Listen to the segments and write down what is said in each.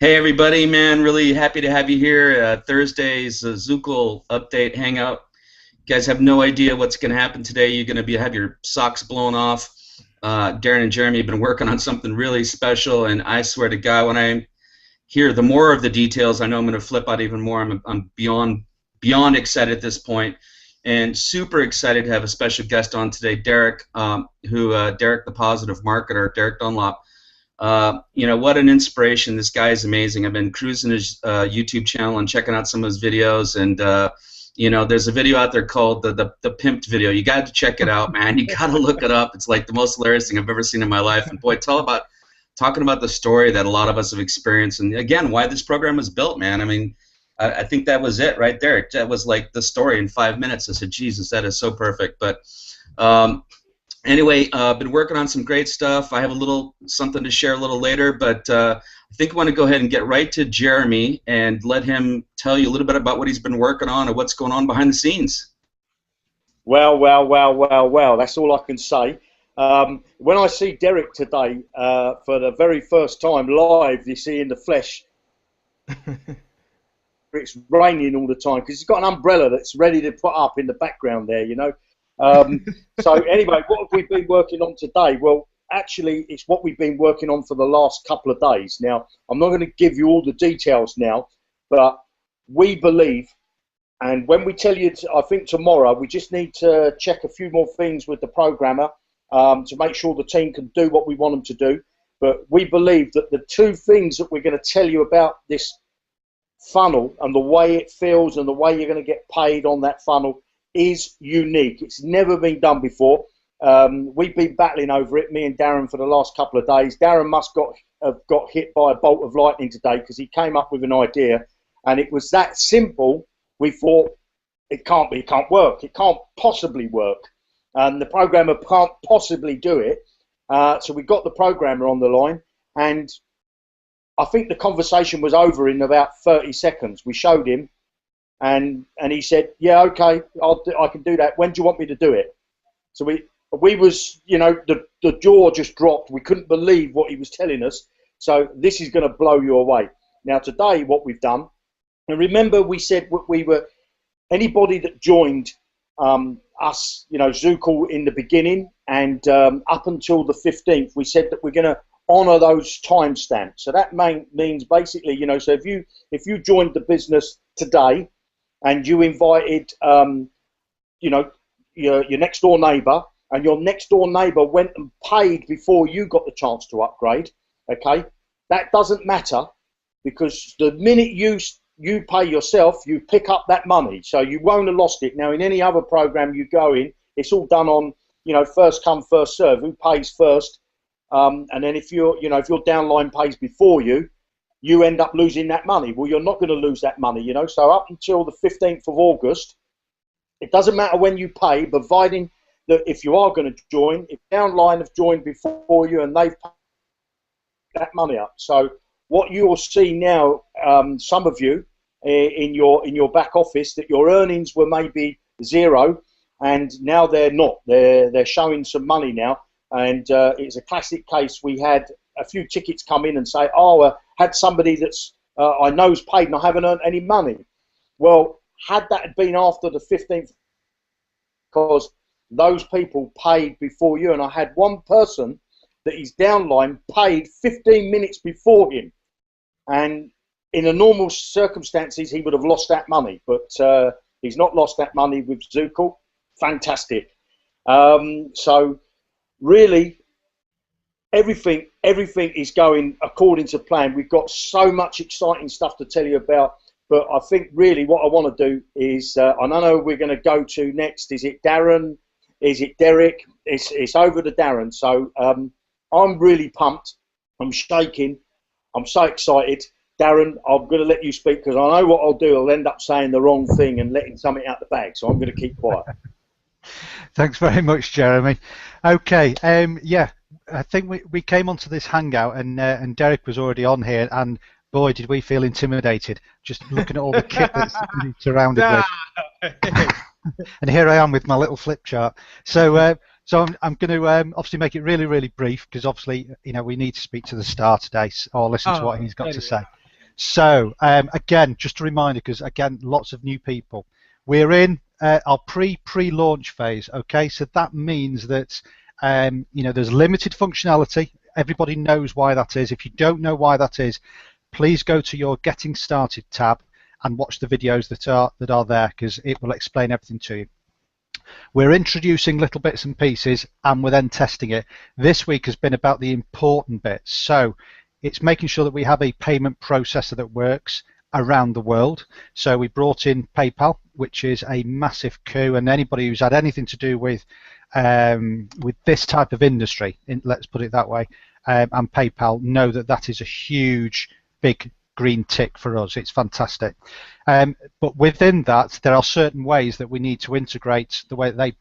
Hey everybody, man! Really happy to have you here. Thursday's Zukul update hangout. You guys have no idea what's going to happen today. You're going to have your socks blown off. Darren and Jeremy have been working on something really special, and I swear to God, when I hear the more of the details, I know I'm going to flip out even more. I'm beyond excited at this point, and super excited to have a special guest on today, Dereck, Dereck the Positive Marketer, Dereck Dunlap. What an inspiration. This guy is amazing. I've been cruising his YouTube channel and checking out some of his videos, and there's a video out there called the Pimped video. You got to check it out, man. You got to look it up. It's like the most hilarious thing I've ever seen in my life. And boy, talking about the story that a lot of us have experienced, and again, why this program was built, man. I mean, I think that was it right there. That was like the story in 5 minutes. I said, Jesus, that is so perfect. But anyway, been working on some great stuff. I have a little something to share a little later, but I think I want to go ahead and get right to Jeremy and let him tell you a little bit about what he's been working on and what's going on behind the scenes. Well, well, well, well, well. That's all I can say. When I see Dereck today for the very first time live, you see in the flesh, it's raining all the time because he's got an umbrella that's ready to put up in the background there, you know. So anyway, what have we been working on today? Well, actually, it's what we've been working on for the last couple of days. Now, I'm not going to give you all the details now, but we believe, and when we tell you, I think tomorrow, we just need to check a few more things with the programmer to make sure the team can do what we want them to do. But we believe that the two things that we're going to tell you about this funnel and the way it feels and the way you're going to get paid on that funnel is unique. It's never been done before. We've been battling over it, me and Darren, for the last couple of days. Darren must have got hit by a bolt of lightning today because he came up with an idea, and it was that simple. We thought it can't work. It can't possibly work, and the programmer can't possibly do it. So we got the programmer on the line, and I think the conversation was over in about 30 seconds. We showed him. And he said, yeah, okay, I can do that. When do you want me to do it? So we was, you know, the jaw just dropped. We couldn't believe what he was telling us. So this is going to blow you away. Now today, what we've done, and remember we said we were, anybody that joined us, you know, Zukul in the beginning and up until the 15th, we said that we're going to honor those timestamps. So that means basically, you know, so if you joined the business today, and you invited, you know, your next door neighbour, and your next door neighbour went and paid before you got the chance to upgrade, okay? That doesn't matter because the minute you pay yourself, you pick up that money, so you won't have lost it. Now, in any other program you go in, it's all done on, you know, first come, first serve. Who pays first? And then if your downline pays before you end up losing that money. Well, you're not going to lose that money, you know. So up until the 15th of August, it doesn't matter when you pay, providing that if you are going to join, if downline have joined before you and they've paid that money up. So what you will see now, some of you in your back office, that your earnings were maybe zero, and now they're not. They're showing some money now, and it's a classic case. We had a few tickets come in and say, oh, had somebody that's I know's paid and I haven't earned any money. Well, had that been after the 15th, because those people paid before you, and I had one person that his downline paid 15 minutes before him, and in a normal circumstances he would have lost that money, but he's not lost that money with Zukul. Fantastic. So really, everything is going according to plan. We've got so much exciting stuff to tell you about, but I think really what I want to do is, I don't know who we're going to go to next. Is it Darren? Is it Dereck? It's over to Darren. So I'm really pumped. I'm shaking. I'm so excited. Darren, I'm going to let you speak because I know what I'll do. I'll end up saying the wrong thing and letting something out the bag, so I'm going to keep quiet. Thanks very much, Jeremy. Okay, yeah. I think we came onto this hangout and Dereck was already on here, and boy did we feel intimidated just looking at all the kit that's surrounded with. And here I am with my little flip chart. So I'm going to obviously make it really brief because obviously we need to speak to the star today or listen to what he's got to say. So again, just a reminder, because again, lots of new people. We're in our pre-launch phase. Okay, so that means that there's limited functionality. Everybody knows why that is. If you don't know why that is, please go to your Getting Started tab and watch the videos that are there, because it will explain everything to you. We're introducing little bits and pieces, and we're then testing it. This week has been about the important bits. So it's making sure that we have a payment processor that works around the world. So we brought in PayPal, which is a massive coup, and anybody who's had anything to do with this type of industry, let's put it that way, and PayPal, know that that is a huge, big green tick for us. It's fantastic. But within that, there are certain ways that we need to integrate the way they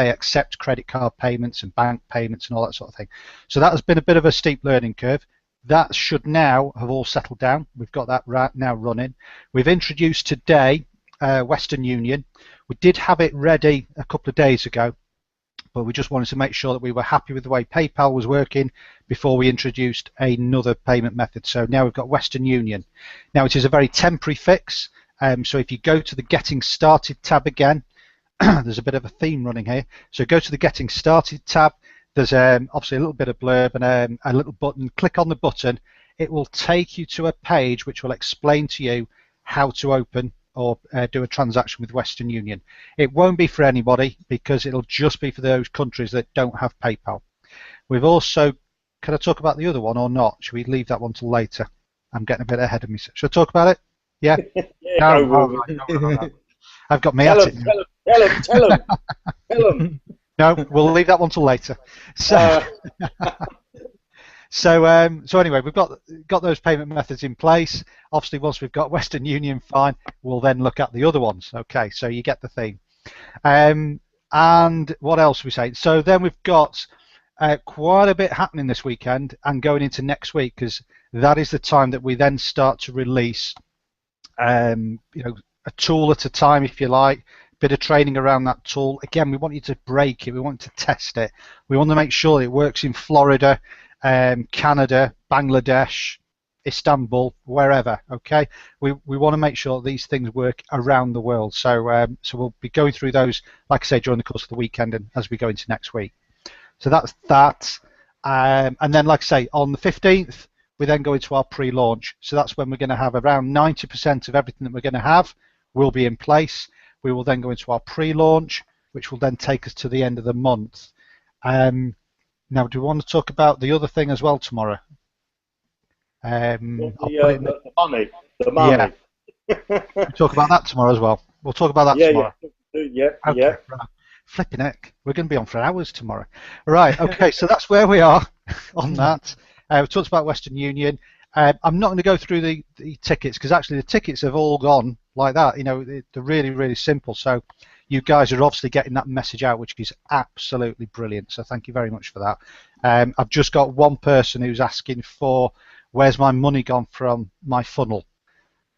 accept credit card payments and bank payments and all that sort of thing. So that has been a bit of a steep learning curve. That should now have all settled down. We've got that right now running. We've introduced today Western Union. We did have it ready a couple of days ago, but we just wanted to make sure that we were happy with the way PayPal was working before we introduced another payment method. So now we've got Western Union. Now it is a very temporary fix. So if you go to the Getting Started tab again, there's a bit of a theme running here. So go to the Getting Started tab. There's obviously a little bit of blurb and a little button. Click on the button. It will take you to a page which will explain to you how to open or do a transaction with Western Union. It won't be for anybody, because it'll just be for those countries that don't have PayPal. We've also, can I talk about the other one or not? Should we leave that one till later? I'm getting a bit ahead of me. Should I talk about it? Yeah? Yeah, No, no. I've got me at it. Tell him. No, we'll leave that one till later. So, so anyway, we've got those payment methods in place. Obviously, once we've got Western Union fine, we'll then look at the other ones. Okay, so you get the theme. And what else are we saying? So then we've got quite a bit happening this weekend and going into next week, because that is the time that we then start to release, a tool at a time, if you like. Bit of training around that tool. Again, we want you to break it. We want to test it. We want to make sure it works in Florida, Canada, Bangladesh, Istanbul, wherever. Okay, we want to make sure these things work around the world. So so we'll be going through those, like I say, during the course of the weekend and as we go into next week. So that's that. And then, like I say, on the 15th, we then go into our pre-launch. So that's when we're going to have around 90% of everything that we're going to have will be in place. We will then go into our pre-launch, which will then take us to the end of the month. Now, do we want to talk about the other thing as well tomorrow? The money. Yeah. We'll talk about that tomorrow as well. We'll talk about that tomorrow. Yeah. Right. Flipping heck, we're going to be on for hours tomorrow. Right, okay, so that's where we are on that. We talked about Western Union. I'm not going to go through the tickets, because actually the tickets have all gone like that. They're really, really simple. So you guys are obviously getting that message out, which is absolutely brilliant. So thank you very much for that. I've just got one person who's asking for, where's my money gone from my funnel?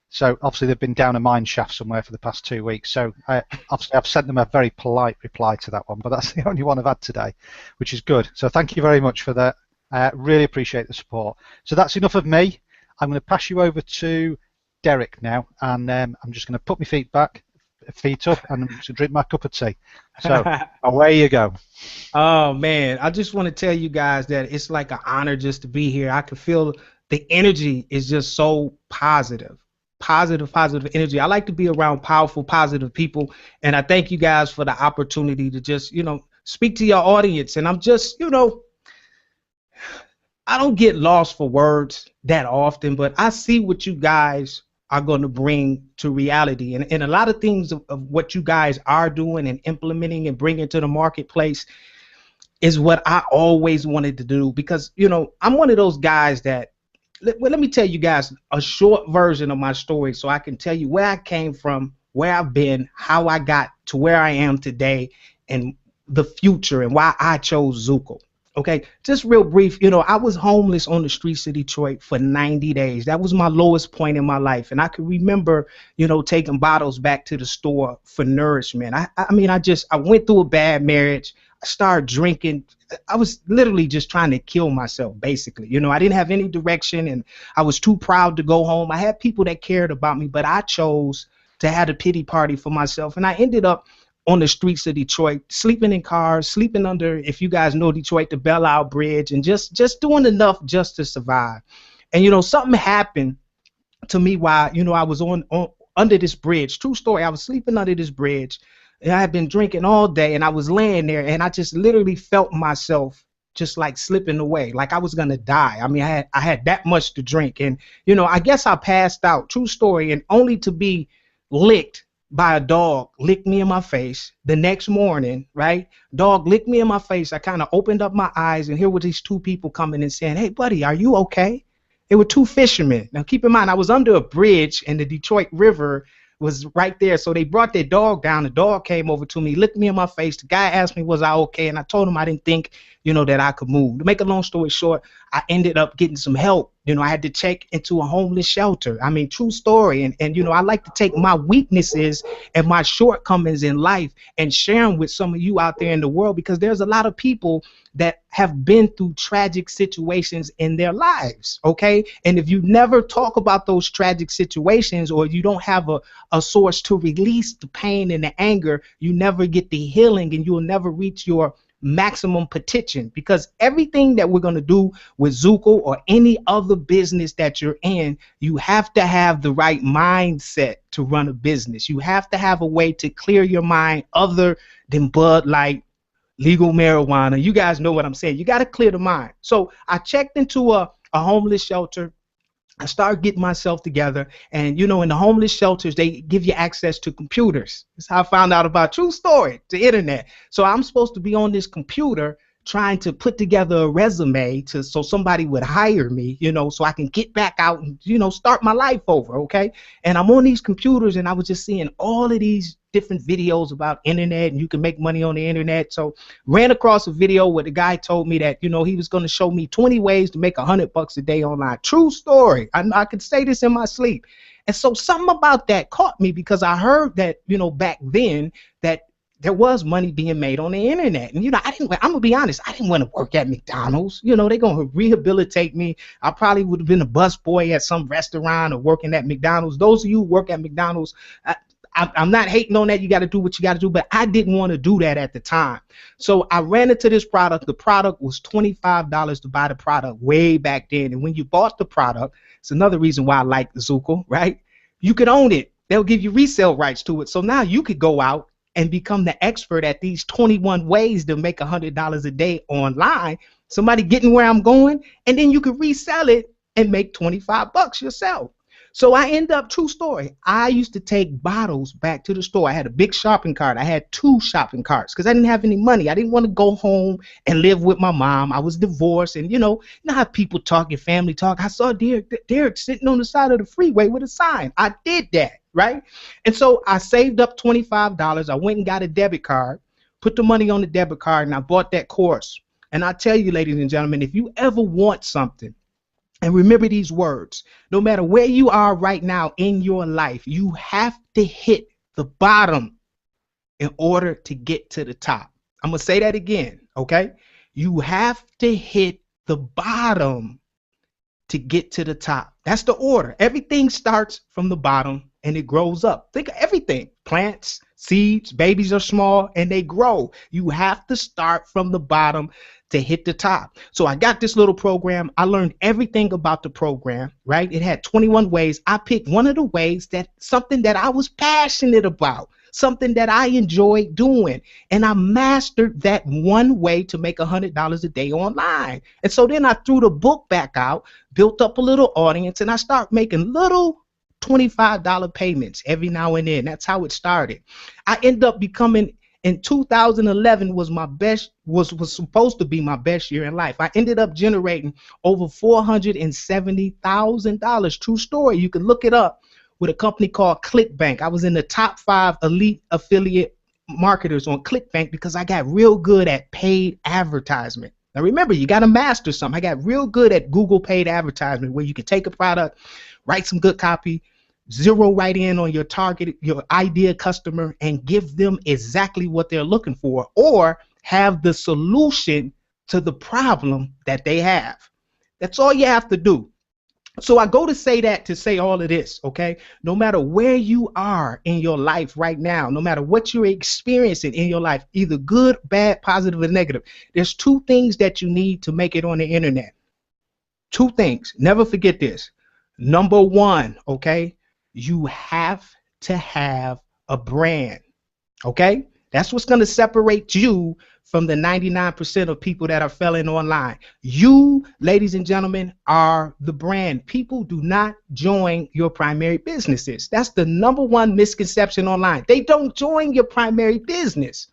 So obviously they've been down a mine shaft somewhere for the past 2 weeks. So obviously I've sent them a very polite reply to that one, but that's the only one I've had today, which is good. So thank you very much for that. Really appreciate the support. So that's enough of me. I'm going to pass you over to Dereck now, and I'm just going to put my feet up, and I'm just going to drink my cup of tea. So away you go. Oh man, I just want to tell you guys that it's like an honor just to be here. I can feel the energy is just so positive energy. I like to be around powerful, positive people, and I thank you guys for the opportunity to just, speak to your audience. And I'm just, I don't get lost for words that often, but I see what you guys are going to bring to reality. And a lot of things of what you guys are doing and implementing and bringing to the marketplace is what I always wanted to do, because, I'm one of those guys that, let me tell you guys a short version of my story so I can tell you where I came from, where I've been, how I got to where I am today, and the future, and why I chose Zukul. Okay, just real brief, I was homeless on the streets of Detroit for 90 days. That was my lowest point in my life. And I can remember, taking bottles back to the store for nourishment. I went through a bad marriage. I started drinking. I was literally just trying to kill myself, basically. You know, I didn't have any direction, and I was too proud to go home. I had people that cared about me, but I chose to have a pity party for myself, and I ended up on the streets of Detroit, sleeping in cars, sleeping under, if you guys know Detroit, the Belle Isle Bridge, and just doing enough just to survive. And you know, something happened to me while, you know, I was on under this bridge. True story. I was sleeping under this bridge, and I had been drinking all day, and I was laying there, and I just literally felt myself just like slipping away, like I was gonna die. I mean, I had that much to drink, and you know, I guess I passed out. True story, and only to be licked by a dog. Licked me in my face the next morning, right? Dog licked me in my face. I kind of opened up my eyes, and here were these two people coming and saying, "Hey, buddy, are you okay?" They were two fishermen. Now, keep in mind, I was under a bridge, and the Detroit River was right there. So they brought their dog down. The dog came over to me, licked me in my face. The guy asked me, was I okay? And I told him I didn't think, you know, that I could move. To make a long story short, I ended up getting some help. You know, I had to check into a homeless shelter. I mean, true story. And you know, I like to take my weaknesses and my shortcomings in life and share them with some of you out there in the world, because there's a lot of people that have been through tragic situations in their lives, okay? And if you never talk about those tragic situations, or you don't have a source to release the pain and the anger, you never get the healing, and you'll never reach your maximum potential. Because everything that we're going to do with Zukul or any other business that you're in, you have to have the right mindset to run a business. You have to have a way to clear your mind other than Bud Light, legal marijuana. You guys know what I'm saying. You got to clear the mind. So I checked into a homeless shelter. I started getting myself together, and you know, in the homeless shelters, they give you access to computers. That's how I found out about, true story, the internet. So I'm supposed to be on this computer trying to put together a resume so somebody would hire me, you know, so I can get back out and, you know, start my life over, okay? And I'm on these computers, and I was just seeing all of these different videos about internet, and you can make money on the internet. So ran across a video where the guy told me that, you know, he was going to show me 20 ways to make $100 a day online. True story. I could say this in my sleep. And so something about that caught me, because I heard that, you know, back then that there was money being made on the internet. And, you know, I'm going to be honest, I didn't want to work at McDonald's. You know, they're going to rehabilitate me. I probably would have been a busboy at some restaurant or working at McDonald's. Those of you who work at McDonald's, I'm not hating on that. You got to do what you got to do, but I didn't want to do that at the time. So I ran into this product. The product was $25 to buy the product way back then. And when you bought the product, it's another reason why I like Zukul, right? You could own it. They'll give you resale rights to it. So now you could go out and become the expert at these 21 ways to make $100 a day online. Somebody getting where I'm going, and then you could resell it and make $25 yourself. So I end up, true story, I used to take bottles back to the store. I had a big shopping cart. I had 2 shopping carts because I didn't have any money. I didn't want to go home and live with my mom. I was divorced, and you know how people talk, your family talk. I saw Dereck sitting on the side of the freeway with a sign. I did that, right? And so I saved up $25. I went and got a debit card, put the money on the debit card, and I bought that course. And I tell you, ladies and gentlemen, if you ever want something, and remember these words, no matter where you are right now in your life, you have to hit the bottom in order to get to the top. I'm going to say that again, okay? You have to hit the bottom to get to the top. That's the order. Everything starts from the bottom and it grows up. Think of everything. Plants, seeds, babies are small and they grow. You have to start from the bottom to hit the top. So I got this little program. I learned everything about the program, right? It had 21 ways. I picked one of the ways, that something that I was passionate about, something that I enjoyed doing. And I mastered that one way to make $100 a day online. And so then I threw the book back out, built up a little audience, and I started making little $25 payments every now and then. That's how it started. I ended up becoming, in 2011 was my best, was supposed to be my best year in life. I ended up generating over $470,000. True story. You can look it up, with a company called ClickBank. I was in the top 5 elite affiliate marketers on ClickBank because I got real good at paid advertisement. Now remember, you got to master something. I got real good at Google paid advertisement, where you can take a product, write some good copy, zero right in on your target, your ideal customer, and give them exactly what they're looking for, or have the solution to the problem that they have. That's all you have to do. So I go to say that to say all of this, okay? No matter where you are in your life right now, no matter what you're experiencing in your life, either good, bad, positive, or negative, there's two things that you need to make it on the internet. Two things. Never forget this. Number one, okay? You have to have a brand, okay? That's what's going to separate you from the 99% of people that are failing online. You, ladies and gentlemen, are the brand. People do not join your primary businesses. That's the number one misconception online. They don't join your primary business.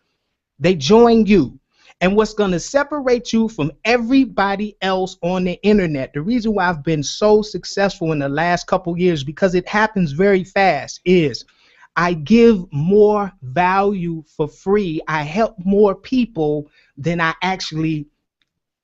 They join you. And what's going to separate you from everybody else on the internet, the reason why I've been so successful in the last couple years, because it happens very fast, is I give more value for free. I help more people than I actually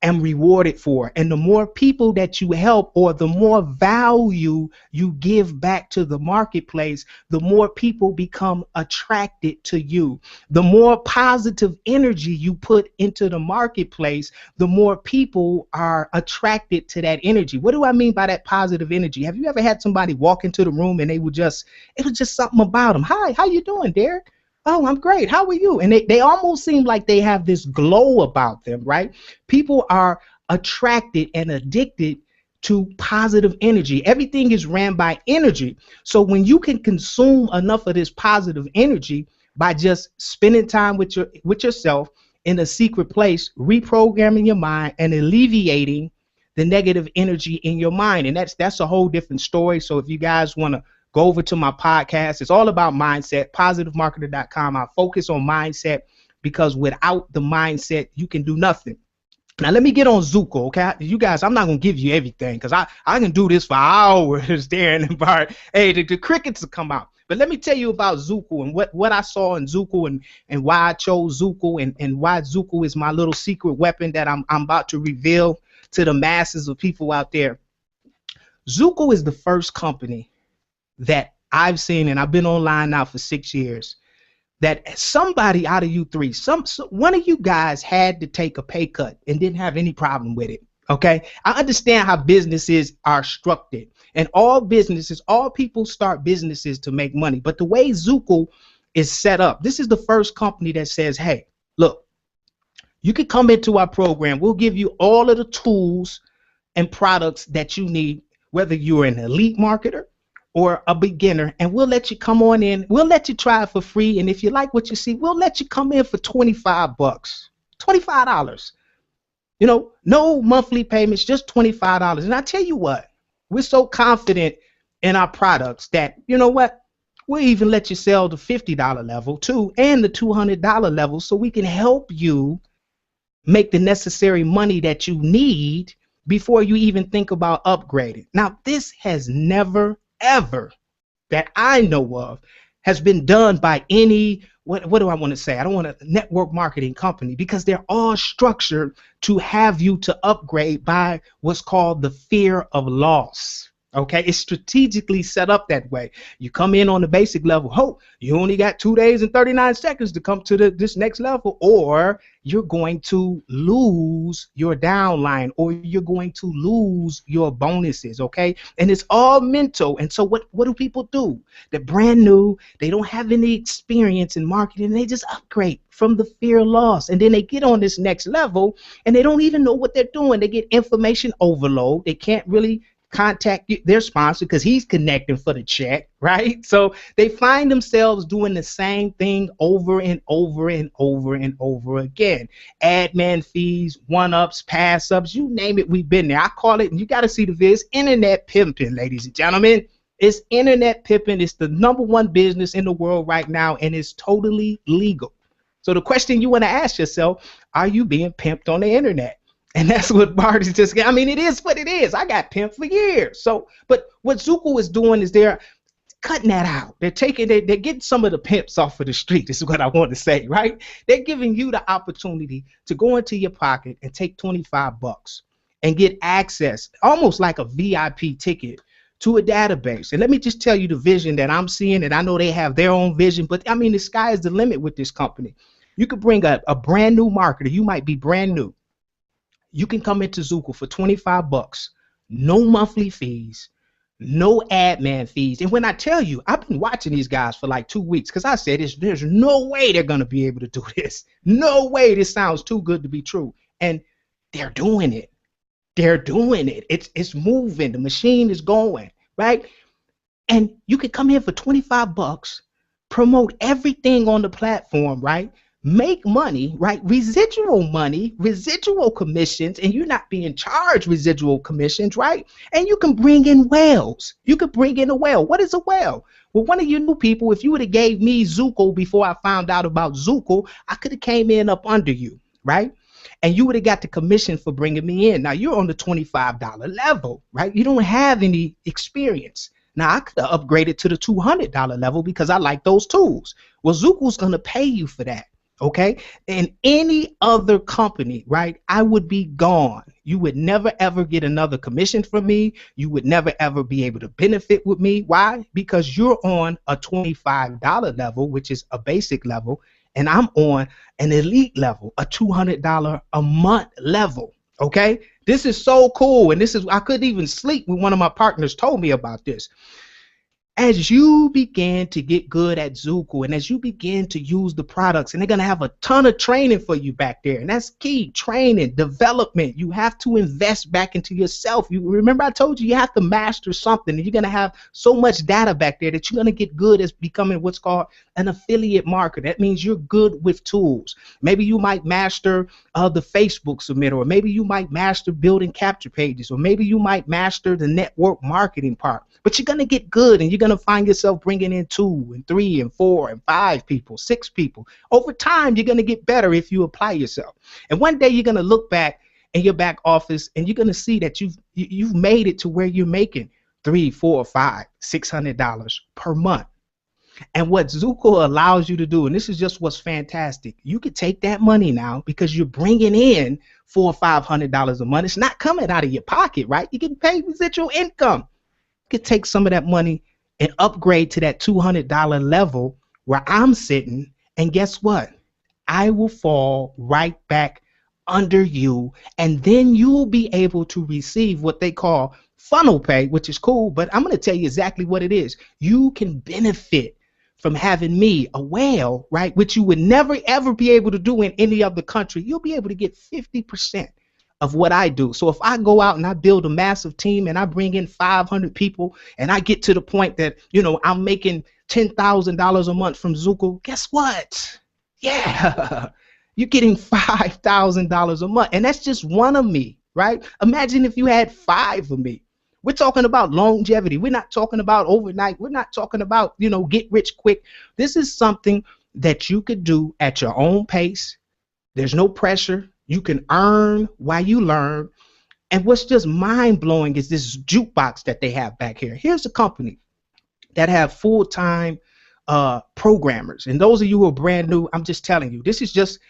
am rewarded for. And the more people that you help, or the more value you give back to the marketplace, the more people become attracted to you. The more positive energy you put into the marketplace, the more people are attracted to that energy. What do I mean by that positive energy? Have you ever had somebody walk into the room and it was just something about them? Hi, how you doing, Dereck? Oh, I'm great. How are you? And they almost seem like they have this glow about them, right? People are attracted and addicted to positive energy. Everything is ran by energy. So when you can consume enough of this positive energy by just spending time with yourself in a secret place, reprogramming your mind and alleviating the negative energy in your mind. And that's a whole different story. So if you guys want to go over to my podcast, it's all about mindset, positivemarketer.com. I focus on mindset because without the mindset, you can do nothing. Now, let me get on Zukul, okay? You guys, I'm not going to give you everything because I can do this for hours there in the bar. Hey, the crickets will come out. But let me tell you about Zukul and what I saw in Zukul and why I chose Zukul and why Zukul is my little secret weapon that I'm about to reveal to the masses of people out there. Zukul is the first company that I've seen, and I've been online now for 6 years, that somebody out of you three, one of you guys had to take a pay cut and didn't have any problem with it. Okay, I understand how businesses are structured, and all people start businesses to make money. But the way Zukul is set up, this is the first company that says, hey, look, you can come into our program. We'll give you all of the tools and products that you need, whether you're an elite marketer or a beginner, and we'll let you come on in. We'll let you try it for free. And if you like what you see, we'll let you come in for $25, $25. You know, no monthly payments, just $25. And I tell you what, we're so confident in our products that, you know what, we'll even let you sell the $50 level too, and the $200 level, so we can help you make the necessary money that you need before you even think about upgrading. Now, this has never, ever, that I know of, has been done by any, what do I want to say? I don't want a network marketing company, because they're all structured to have you to upgrade by what's called the fear of loss. Okay, it's strategically set up that way. You come in on the basic level, you only got 2 days and 39 seconds to come to this next level, or you're going to lose your downline, or you're going to lose your bonuses, okay? And it's all mental. And so what do people do? They're brand new, they don't have any experience in marketing, they just upgrade from the fear of loss. And then they get on this next level and they don't even know what they're doing. They get information overload. They can't really contact their sponsor because he's connecting for the check, right? So they find themselves doing the same thing over and over and over and over again. Admin fees, one-ups, pass-ups, you name it, we've been there. I call it, and you got to see the vids, internet pimping, ladies and gentlemen. It's internet pimping. It's the #1 business in the world right now, and it's totally legal. So the question you want to ask yourself, are you being pimped on the internet? And that's what Marty's just, I mean, it is what it is. I got pimped for years. So, but what Zukul is doing is they're cutting that out. They're getting some of the pimps off of the street. This is what I want to say, right? They're giving you the opportunity to go into your pocket and take $25 and get access, almost like a VIP ticket, to a database. And let me just tell you the vision that I'm seeing, and I know they have their own vision, but I mean, the sky is the limit with this company. You could bring a brand new marketer. You might be brand new. You can come into Zukul for 25 bucks, no monthly fees, no admin fees. And when I tell you, I've been watching these guys for like 2 weeks because I said there's no way they're going to be able to do this. No way. This sounds too good to be true. And they're doing it. They're doing it. It's moving. The machine is going, right? And you could come here for 25 bucks, promote everything on the platform, right? Make money, right? Residual money, residual commissions, and you're not being charged residual commissions, right? And you can bring in whales. You could bring in a whale. What is a whale? Well, one of you new people, if you would have gave me Zukul before I found out about Zukul, I could have came in up under you, right? And you would have got the commission for bringing me in. Now you're on the $25 level, right? You don't have any experience. Now I could have upgraded to the $200 level because I like those tools. Well, Zukul's going to pay you for that. Okay, in any other company, right, I would be gone. You would never ever get another commission from me. You would never ever be able to benefit with me. Why? Because you're on a $25 level, which is a basic level, and I'm on an elite level, a $200 a month level. Okay, this is so cool, and this is, I couldn't even sleep when one of my partners told me about this. As you begin to get good at Zukul and as you begin to use the products, and they're going to have a ton of training for you back there, and that's key, training, development. You have to invest back into yourself. You remember I told you you have to master something, and you're going to have so much data back there that you're going to get good as becoming what's called an affiliate marketer. That means you're good with tools. Maybe you might master the Facebook submitter, or maybe you might master building capture pages, or maybe you might master the network marketing part. But you're going to get good, and you're going to find yourself bringing in 2 and 3 and 4 and 5 people, 6 people. Over time, you're going to get better if you apply yourself. And one day you're going to look back in your back office, and you're going to see that you've made it to where you're making $300, $400, $500, $600 per month. And what Zukul allows you to do, and this is just what's fantastic, you could take that money now because you're bringing in $400 or $500 a month. It's not coming out of your pocket, right? You can pay residual income. Could take some of that money and upgrade to that $200 level where I'm sitting, and guess what? I will fall right back under you, and then you'll be able to receive what they call funnel pay, which is cool, but I'm going to tell you exactly what it is. You can benefit from having me, a whale, right, which you would never ever be able to do in any other country. You'll be able to get 50% of what I do. So if I go out and I build a massive team and I bring in 500 people and I get to the point that, you know, I'm making $10,000 a month from Zukul, guess what? Yeah, you're getting $5,000 a month. And that's just one of me, right? Imagine if you had 5 of me. We're talking about longevity. We're not talking about overnight. We're not talking about, you know, get rich quick. This is something that you could do at your own pace. There's no pressure. You can earn while you learn. And what's just mind-blowing is this jukebox that they have back here. Here's a company that have full-time programmers. And those of you who are brand new, I'm just telling you, this is just,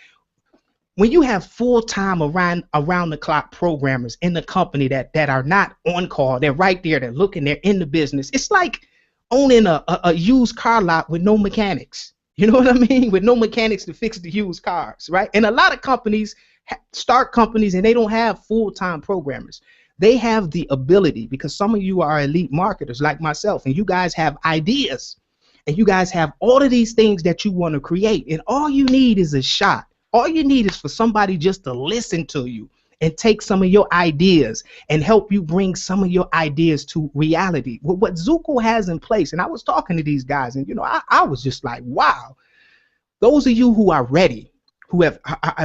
when you have full-time around the clock programmers in the company that are not on call, they're right there, they're looking, they're in the business. It's like owning a used car lot with no mechanics. You know what I mean? With no mechanics to fix the used cars, right? And a lot of companies start companies and they don't have full-time programmers. They have the ability, because some of you are elite marketers like myself, and you guys have ideas, and you guys have all of these things that you want to create, and all you need is a shot. All you need is for somebody just to listen to you and take some of your ideas and help you bring some of your ideas to reality. What Zukul has in place, and I was talking to these guys, and you know, I was just like, wow. Those of you who are ready, who have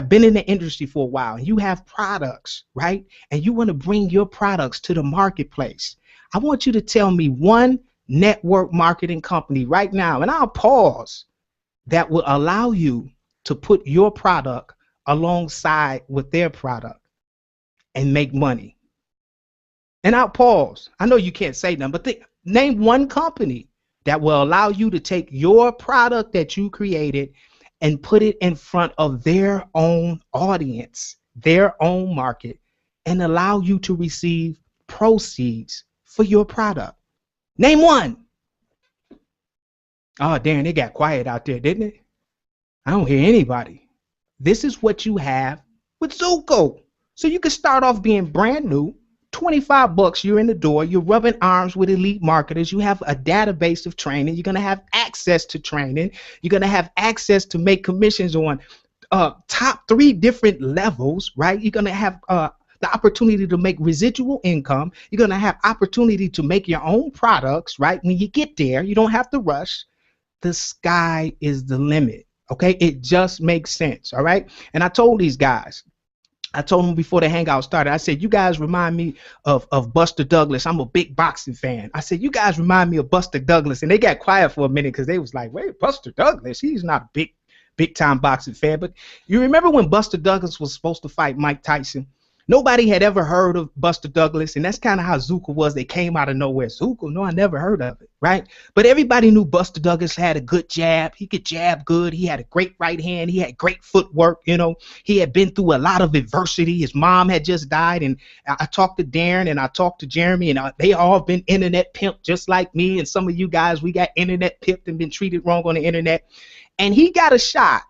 been in the industry for a while, and you have products, right? And you want to bring your products to the marketplace. I want you to tell me one network marketing company right now, and I'll pause, that will allow you to put your product alongside with their product and make money. And I'll pause. I know you can't say nothing, but name one company that will allow you to take your product that you created and put it in front of their own audience, their own market, and allow you to receive proceeds for your product. Name one. Oh, Darren, it got quiet out there, didn't it? I don't hear anybody. This is what you have with Zukul. So you can start off being brand new, 25 bucks, you're in the door, you're rubbing arms with elite marketers, you have a database of training, you're going to have access to training, you're going to have access to make commissions on top 3 different levels, right? You're going to have the opportunity to make residual income. You're going to have opportunity to make your own products, right? When you get there, you don't have to rush. The sky is the limit. Okay, it just makes sense. All right. And I told these guys, I told them before the hangout started, I said, you guys remind me of Buster Douglas. I'm a big boxing fan. I said, you guys remind me of Buster Douglas. And they got quiet for a minute because they was like, wait, Buster Douglas? He's not a big time boxing fan. But you remember when Buster Douglas was supposed to fight Mike Tyson? Nobody had ever heard of Buster Douglas, and that's kind of how Zukul was. They came out of nowhere. Zukul, no, I never heard of it, right? But everybody knew Buster Douglas had a good jab. He could jab good. He had a great right hand. He had great footwork. You know, he had been through a lot of adversity. His mom had just died, and I talked to Darren and I talked to Jeremy, and they all been internet pimped just like me. And some of you guys, we got internet pimped and been treated wrong on the internet. And he got a shot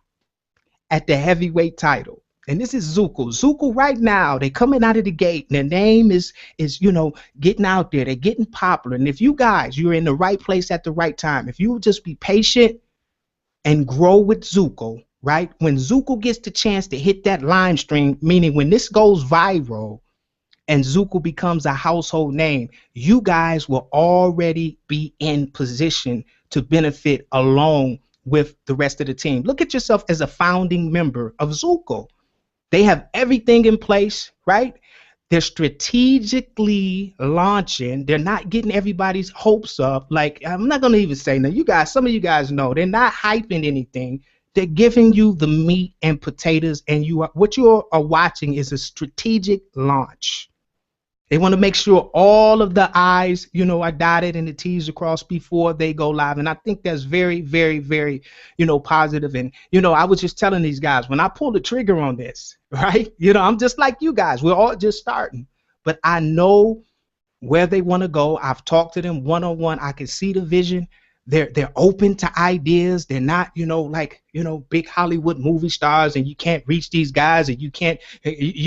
at the heavyweight title. And this is Zukul. Zukul right now, they're coming out of the gate, and their name is you know, getting out there. They're getting popular. And if you guys, you're in the right place at the right time, if you just be patient and grow with Zukul, right? When Zukul gets the chance to hit that line stream, meaning when this goes viral and Zukul becomes a household name, you guys will already be in position to benefit along with the rest of the team. Look at yourself as a founding member of Zukul. They have everything in place, right? They're strategically launching. They're not getting everybody's hopes up. Like, I'm not going to even say, now, you guys, some of you guys know, they're not hyping anything. They're giving you the meat and potatoes, and what you are watching is a strategic launch. They want to make sure all of the I's, you know, are dotted and the T's are crossed before they go live. And I think that's very, very, very, you know, positive. And, you know, I was just telling these guys, when I pull the trigger on this, right, you know, I'm just like you guys. We're all just starting. But I know where they want to go. I've talked to them one-on-one. I can see the vision. They're open to ideas. They're not, you know, like, you know, big Hollywood movie stars, and you can't reach these guys, and you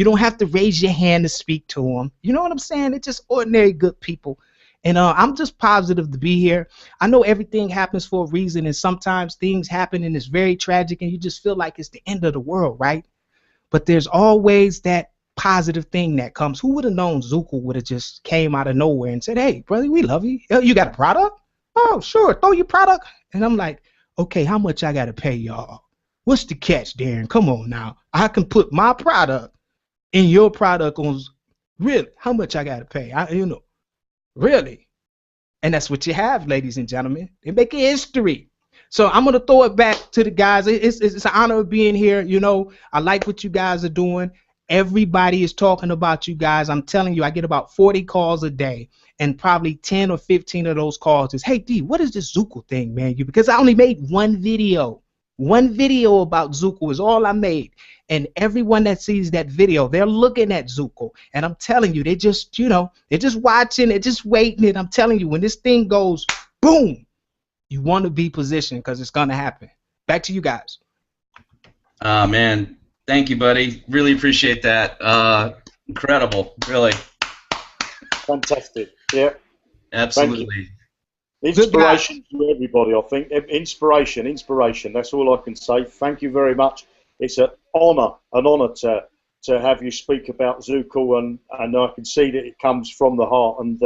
don't have to raise your hand to speak to them. You know what I'm saying? They're just ordinary good people. And I'm just positive to be here. I know everything happens for a reason, and sometimes things happen and it's very tragic and you just feel like it's the end of the world, right? But there's always that positive thing that comes. Who would have known Zukul would have just came out of nowhere and said, hey, brother, we love you. You got a product? Oh, sure, throw your product. And I'm like, okay, how much I got to pay y'all? What's the catch, Darren? Come on now. I can put my product in your product on. Really? How much I got to pay? You know, really? And that's what you have, ladies and gentlemen. They're making history. So I'm going to throw it back to the guys. It's an honor of being here. You know, I like what you guys are doing. Everybody is talking about you guys. I'm telling you, I get about 40 calls a day, and probably 10 or 15 of those calls is, hey, D, what is this Zukul thing, man? Because I only made one video. One video about Zukul is all I made. And everyone that sees that video, they're looking at Zukul. And I'm telling you, they just, you know, they're just watching, they're just waiting. And I'm telling you, when this thing goes, boom, you want to be positioned because it's going to happen. Back to you guys. Man. Thank you, buddy. Really appreciate that. Incredible, really. Fantastic. Yeah. Absolutely. Inspiration to everybody, I think. Inspiration. That's all I can say. Thank you very much. It's an honour to have you speak about Zukul, and I can see that it comes from the heart. And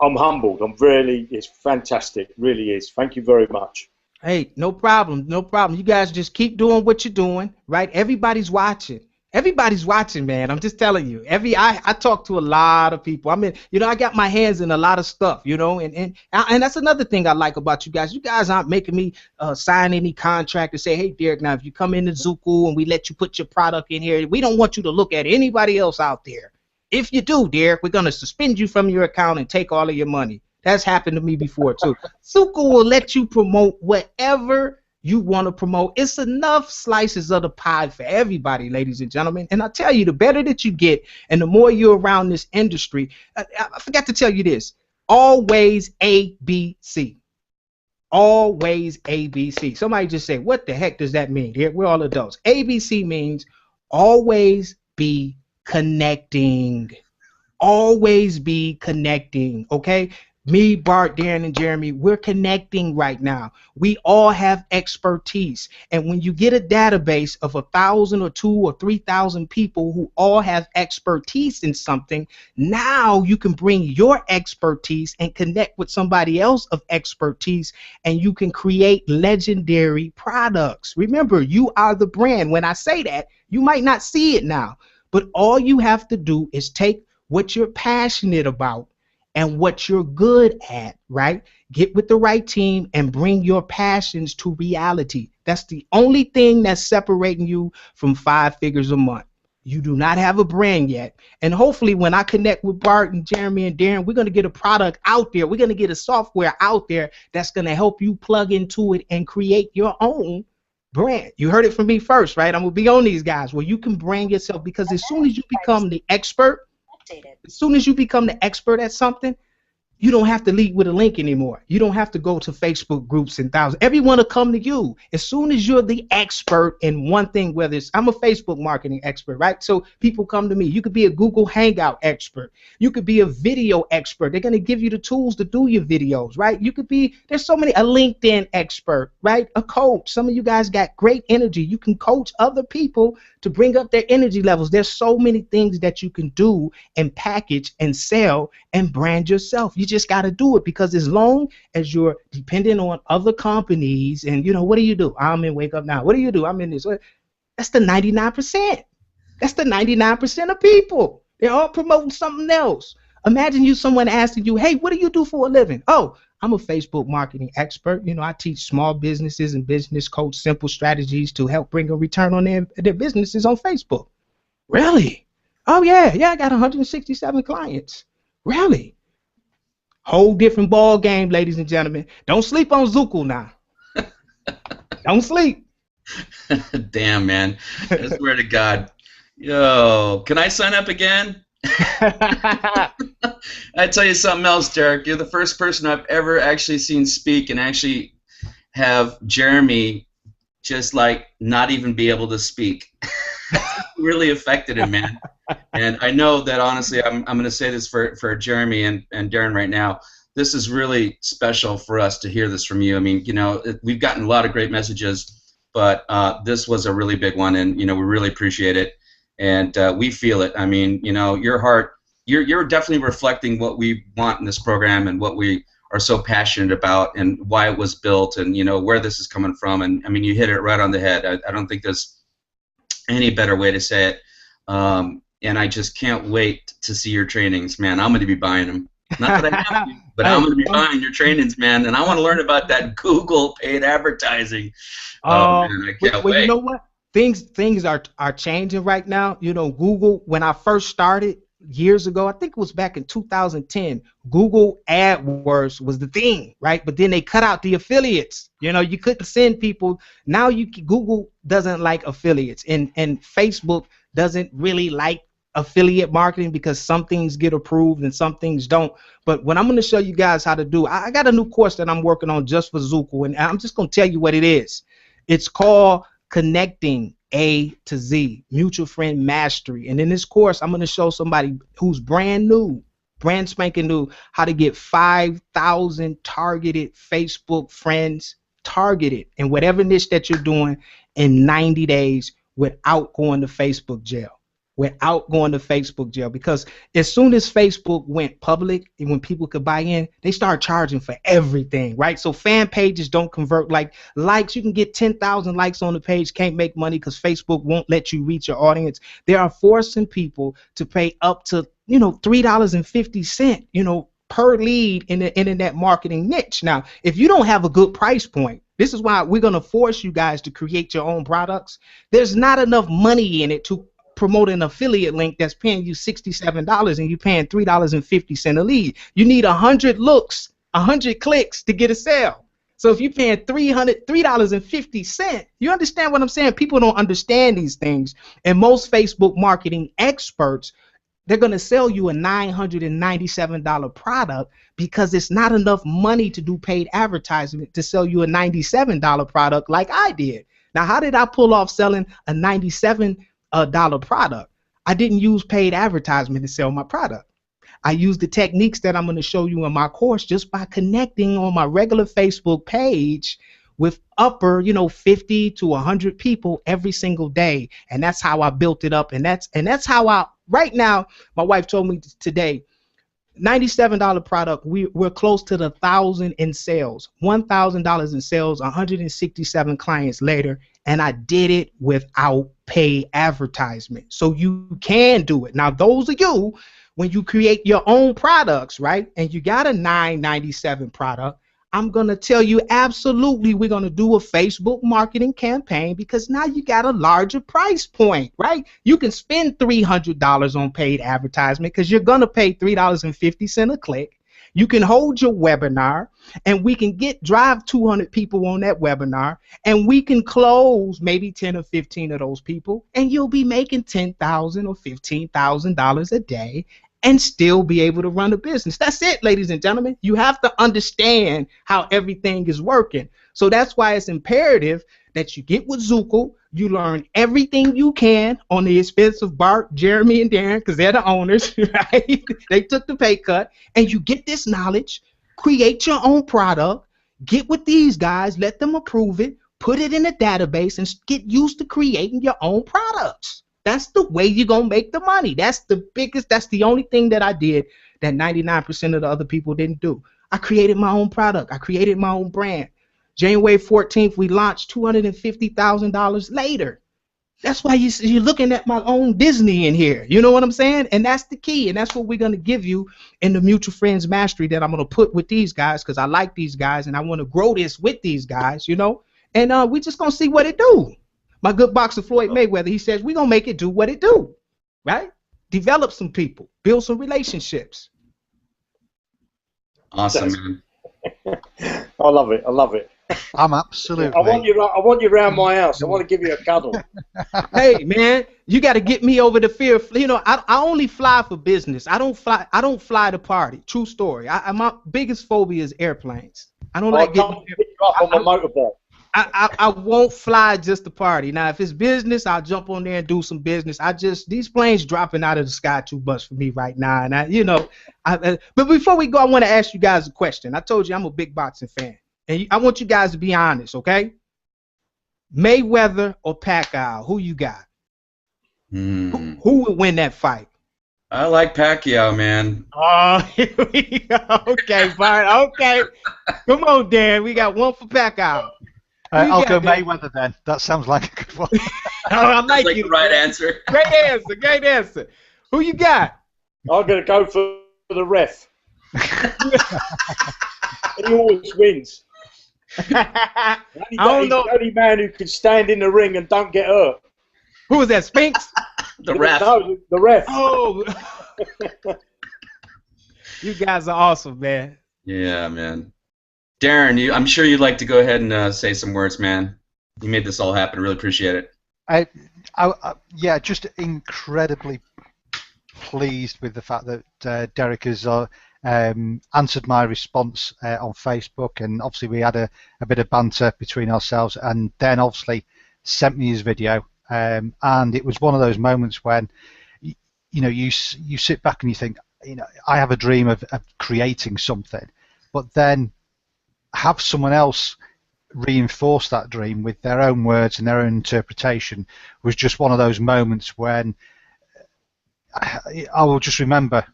I'm humbled. It's fantastic. It really is. Thank you very much. Hey, no problem, no problem. You guys just keep doing what you're doing, right? Everybody's watching. Everybody's watching, man. I'm just telling you. I talk to a lot of people. I mean, you know, I got my hands in a lot of stuff, you know, and that's another thing I like about you guys. You guys aren't making me sign any contract to say, hey, Dereck, now if you come into Zukul and we let you put your product in here, we don't want you to look at anybody else out there. If you do, Dereck, we're going to suspend you from your account and take all of your money. That's happened to me before, too. Zukul will let you promote whatever you want to promote. It's enough slices of the pie for everybody, ladies and gentlemen. And I tell you, the better that you get and the more you're around this industry, I forgot to tell you this, always ABC. Always ABC. Somebody just say, what the heck does that mean? Here, we're all adults. ABC means always be connecting. Always be connecting, okay? Me, Bart, Darren, and Jeremy, we're connecting right now. We all have expertise. And when you get a database of 1,000 or 2,000 or 3,000 people who all have expertise in something, now you can bring your expertise and connect with somebody else of expertise, and you can create legendary products. Remember, you are the brand. When I say that, you might not see it now, but all you have to do is take what you're passionate about and what you're good at, right? Get with the right team and bring your passions to reality. That's the only thing that's separating you from 5 figures a month. You do not have a brand yet. And hopefully when I connect with Bart and Jeremy and Darren, we're going to get a product out there. We're going to get a software out there that's going to help you plug into it and create your own brand. You heard it from me first, right? I'm going to be on these guys where you can brand yourself, because as soon as you become the expert, as soon as you become the expert at something, you don't have to lead with a link anymore. You don't have to go to Facebook groups and thousands. Everyone will come to you. As soon as you're the expert in one thing, whether it's, I'm a Facebook marketing expert, right? So people come to me. You could be a Google Hangout expert. You could be a video expert. They're going to give you the tools to do your videos, right? You could be, there's so many, a LinkedIn expert, right? A coach. Some of you guys got great energy. You can coach other people to bring up their energy levels. There's so many things that you can do and package and sell and brand yourself. You just got to do it, because as long as you're dependent on other companies and, you know, what do you do? I'm in Wake Up Now. What do you do? I'm in this. That's the 99%. That's the 99% of people. They're all promoting something else. Imagine someone asking you, hey, what do you do for a living? Oh, I'm a Facebook marketing expert. You know, I teach small businesses and business coach simple strategies to help bring a return on their businesses on Facebook. Really? Oh, yeah, I got 167 clients. Really? Whole different ball game, ladies and gentlemen. Don't sleep on Zukul now. Don't sleep. Damn, man. I swear to God. Yo, can I sign up again? I tell you something else, Dereck. You're the first person I've ever actually seen speak and actually have Jeremy just like not even be able to speak. Really affected him, man. And I know that honestly, I'm going to say this for Jeremy and Darren right now. This is really special for us to hear this from you. I mean, you know, we've gotten a lot of great messages, but this was a really big one, and you know, we really appreciate it. And we feel it. I mean, you know, your heart, you're definitely reflecting what we want in this program and what we are so passionate about and why it was built and, you know, where this is coming from. And, I mean, you hit it right on the head. I don't think there's any better way to say it. And I just can't wait to see your trainings, man. I'm going to be buying them. Not that I have to, but I'm going to be buying your trainings, man. And I want to learn about that Google paid advertising. Oh, man, I can't wait. You know what? Things are changing right now. You know, Google, when I first started years ago, I think it was back in 2010, Google AdWords was the thing, right? But then they cut out the affiliates. You know, you couldn't send people. Now Google doesn't like affiliates, and Facebook doesn't really like affiliate marketing because some things get approved and some things don't. But what I'm going to show you guys how to do, I got a new course that I'm working on just for Zukul, and I'm just going to tell you what it is. It's called Connecting A to Z, Mutual Friend Mastery. And in this course, I'm going to show somebody who's brand new, brand spanking new, how to get 5,000 targeted Facebook friends targeted in whatever niche that you're doing in 90 days without going to Facebook jail. Without going to Facebook jail, because as soon as Facebook went public and when people could buy in, they started charging for everything, right? So fan pages don't convert like likes. You can get 10,000 likes on the page, can't make money because Facebook won't let you reach your audience. They are forcing people to pay up to, you know, $3.50, you know, per lead in the internet marketing niche. Now, if you don't have a good price point, this is why we're going to force you guys to create your own products. There's not enough money in it to promote an affiliate link that's paying you $67 and you're paying $3.50 a lead. You need 100 looks, 100 clicks to get a sale. So if you're paying $3.50, you understand what I'm saying? People don't understand these things. And most Facebook marketing experts, they're going to sell you a $997 product because it's not enough money to do paid advertisement to sell you a $97 product like I did. Now, how did I pull off selling a $97 product? I didn't use paid advertisement to sell my product. I used the techniques that I'm going to show you in my course just by connecting on my regular Facebook page with upper, 50 to 100 people every single day. And that's how I built it up. And that's how right now, my wife told me today, $97 product, we're close to the 1,000 in sales, $1,000 in sales, 167 clients later, and I did it without paid advertisement. So you can do it. Now, those of you, when you create your own products, right, and you got a $997 product, I'm going to tell you absolutely we're going to do a Facebook marketing campaign because now you got a larger price point, right? You can spend $300 on paid advertisement because you're going to pay $3.50 a click. You can hold your webinar and we can drive 200 people on that webinar and we can close maybe 10 or 15 of those people and you'll be making $10,000 or $15,000 a day and still be able to run a business. That's it, ladies and gentlemen. You have to understand how everything is working. So that's why it's imperative that you get with Zukul, you learn everything you can on the expense of Bart, Jeremy, and Darren, because they're the owners, right? They took the pay cut, and you get this knowledge, create your own product, get with these guys, let them approve it, put it in a database, and get used to creating your own products. That's the way you're going to make the money. That's the only thing that I did that 99% of the other people didn't do. I created my own product. I created my own brand. January 14th, we launched $250,000 later. That's why you're looking at my own Disney in here. You know what I'm saying? And that's the key. And that's what we're going to give you in the Mutual Friends Mastery that I'm going to put with these guys because I like these guys and I want to grow this with these guys, And we're just going to see what it do. My good boxer Floyd Mayweather, he says, we're going to make it do what it do, right? Develop some people, build some relationships. Awesome, man. I love it. I love it. I'm absolutely. I want you around my house. I want to give you a cuddle. Hey, man, you got to get me over the fear. I only fly for business. I don't fly to party. True story. My biggest phobia is airplanes. I don't like getting pick you up on my motorbike. I won't fly just to party. Now, if it's business, I'll jump on there and do some business. These planes dropping out of the sky too much for me right now. And but before we go, I want to ask you guys a question. I told you I'm a big boxing fan, and I want you guys to be honest, okay? Mayweather or Pacquiao, who you got? Who would win that fight? I like Pacquiao, man. Oh, here we go. Okay, fine. Okay, come on, Dan. We got one for Pacquiao. I'll go Mayweather then. That sounds like a good one. I like you. The right answer. Great answer. Great answer. Who you got? I'm going to go for the ref. He always wins. I don't know. He's the only man who can stand in the ring and don't get hurt. Who is that, Spinks? The ref. No, the ref. Oh. You guys are awesome, man. Yeah, man. Darren, I'm sure you'd like to go ahead and say some words, man. You made this all happen. Really appreciate it. Yeah, just incredibly pleased with the fact that Dereck has answered my response on Facebook, and obviously we had a bit of banter between ourselves, and then obviously sent me his video, and it was one of those moments when you sit back and you think, I have a dream of creating something, but then have someone else reinforce that dream with their own words and their own interpretation was just one of those moments when I will just remember,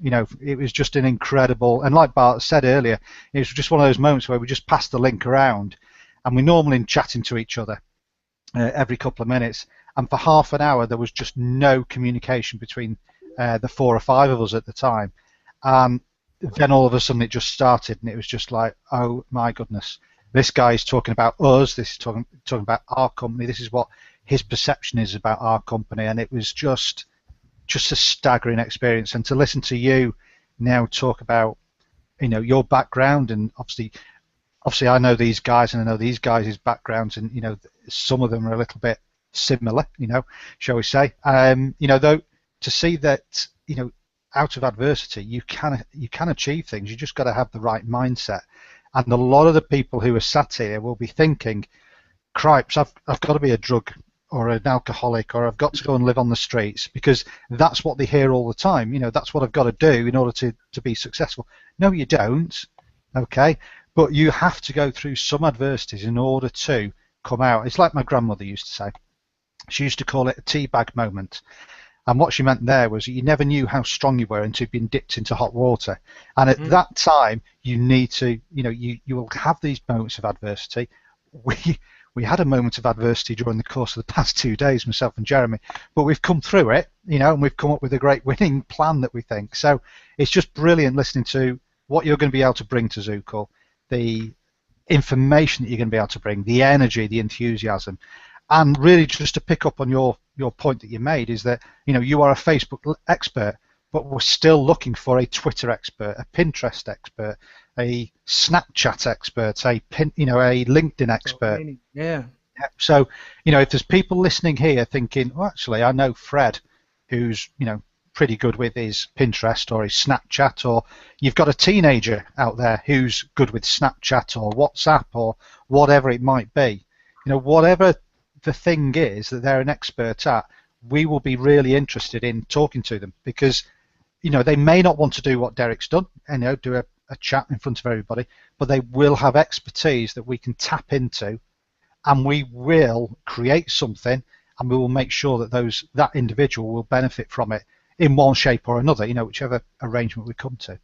it was just an incredible, and like Bart said earlier, it was just one of those moments where we just passed the link around, and we're normally chatting to each other every couple of minutes, and for half an hour there was just no communication between the 4 or 5 of us at the time, and then all of a sudden it just started, and it was just like, oh my goodness, this guy is talking about us, this is talking about our company, this is what his perception is about our company, and it was just a staggering experience. And to listen to you now talk about your background, and obviously I know these guys and I know these guys' backgrounds, and some of them are a little bit similar, shall we say, though, to see that out of adversity, you can achieve things. You just got to have the right mindset. And a lot of the people who are sat here will be thinking, cripes, I've got to be a drug or an alcoholic, or I've got to go and live on the streets, because that's what they hear all the time. You know, that's what I've got to do in order to be successful. No, you don't. Okay, but you have to go through some adversities in order to come out. It's like my grandmother used to say. She used to call it a teabag moment. And what she meant there was you never knew how strong you were until you'd been dipped into hot water. And at that time, you need to, you know, you will have these moments of adversity. We had a moment of adversity during the course of the past 2 days, myself and Jeremy, but we've come through it, you know, and we've come up with a great winning plan that we think. So it's just brilliant listening to what you're going to be able to bring to Zukul, the information that you're going to be able to bring, the energy, the enthusiasm. And really, just to pick up on your point that you made, is that, you know, you are a Facebook expert, but we're still looking for a Twitter expert, a Pinterest expert, a Snapchat expert, a LinkedIn expert. Yeah. So, you know, if there's people listening here thinking, well, actually, I know Fred, who's, you know, pretty good with his Pinterest or his Snapchat, or you've got a teenager out there who's good with Snapchat or WhatsApp or whatever it might be, you know, whatever the thing is that they're an expert at, we will be really interested in talking to them, because, you know, they may not want to do what Dereck's done, you know, do a chat in front of everybody, but they will have expertise that we can tap into, and we will create something, and we will make sure that that individual will benefit from it in one shape or another, you know, whichever arrangement we come to.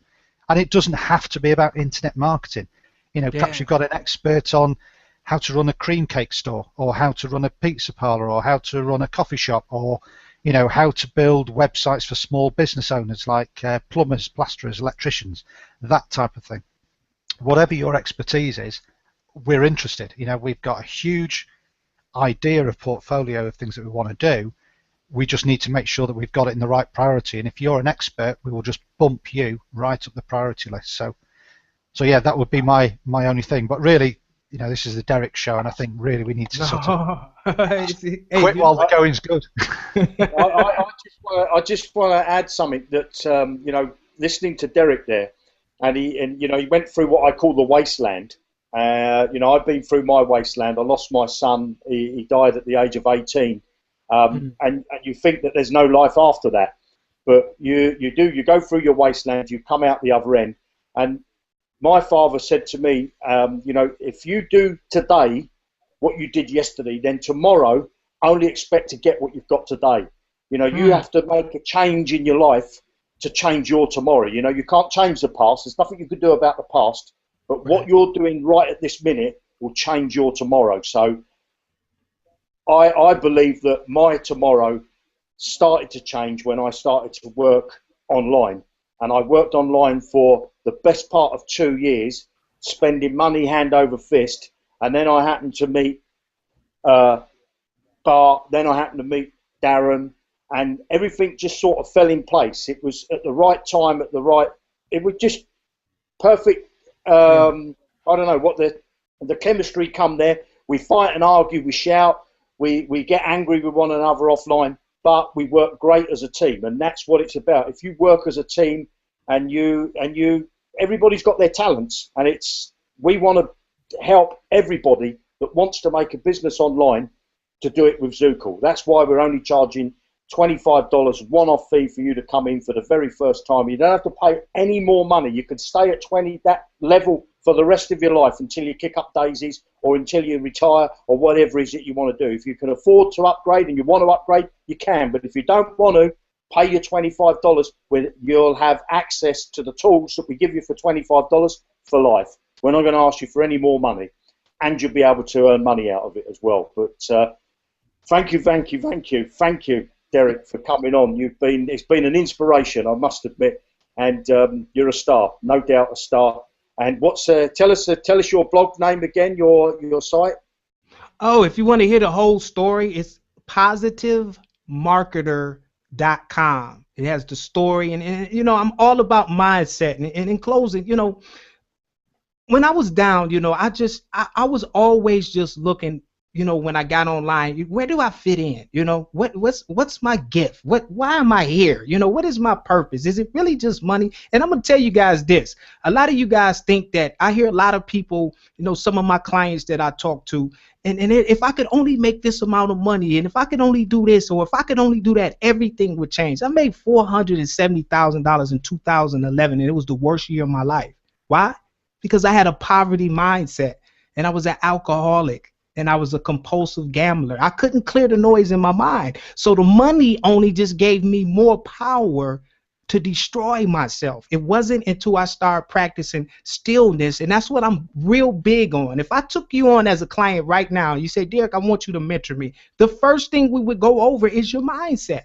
And it doesn't have to be about internet marketing. You know, perhaps you've got an expert on how to run a cream cake store, or how to run a pizza parlor, or how to run a coffee shop, or, you know, how to build websites for small business owners like plumbers, plasterers, electricians, that type of thing. Whatever your expertise is, we're interested. You know, we've got a huge idea of portfolio of things that we want to do. We just need to make sure that we've got it in the right priority. And if you're an expert, we will just bump you right up the priority list. So yeah, that would be my only thing. But really, you know, this is the Dereck show, and I think really we need to sort of quit while the going's good. I just want to add something that you know, listening to Dereck there, and you know, he went through what I call the wasteland. You know, I've been through my wasteland. I lost my son. He died at the age of 18. And you think that there's no life after that, but you go through your wasteland, you come out the other end. And my father said to me, you know, if you do today what you did yesterday, then tomorrow only expect to get what you've got today. You know, you have to make a change in your life to change your tomorrow. You know, you can't change the past. There's nothing you can do about the past, but what you're doing right at this minute will change your tomorrow. So I believe that my tomorrow started to change when I started to work online. And I worked online for the best part of 2 years, spending money hand over fist. And then I happened to meet Bart, then I happened to meet Darren, and everything just sort of fell in place. It was at the right time, it was just perfect. I don't know what the chemistry come there. We fight and argue, we shout. We get angry with one another offline, but we work great as a team, and that's what it's about. If you work as a team, and everybody's got their talents, and we want to help everybody that wants to make a business online to do it with Zukul. That's why we're only charging $25 one-off fee for you to come in for the very first time. You don't have to pay any more money. You can stay at that level for the rest of your life until you kick up daisies or until you retire or whatever it is that you want to do. If you can afford to upgrade and you want to upgrade, you can. But if you don't want to, pay your $25 when you'll have access to the tools that we give you for $25 for life. We're not going to ask you for any more money, and you'll be able to earn money out of it as well. But thank you, Dereck, for coming on. It's been an inspiration, I must admit, and you're a star, no doubt a star. And tell us your blog name again, your site. Oh, if you want to hear the whole story, it's positivemarketer.com. It has the story, and you know, I'm all about mindset. And in closing, you know, when I was down, you know, I was always just looking you know, when I got online, where do I fit in? You know, what's my gift? Why am I here? You know, what is my purpose? Is it really just money? And I'm gonna tell you guys this. A lot of you guys think that I hear a lot of people, you know, some of my clients that I talk to, and if I could only make this amount of money, and if I could only do this, or if I could only do that, everything would change. I made $470,000 in 2011, and it was the worst year of my life. Why? Because I had a poverty mindset, and I was an alcoholic, and I was a compulsive gambler. I couldn't clear the noise in my mind. So the money only just gave me more power to destroy myself. It wasn't until I started practicing stillness, and that's what I'm real big on. If I took you on as a client right now, you say, Dereck, I want you to mentor me, the first thing we would go over is your mindset.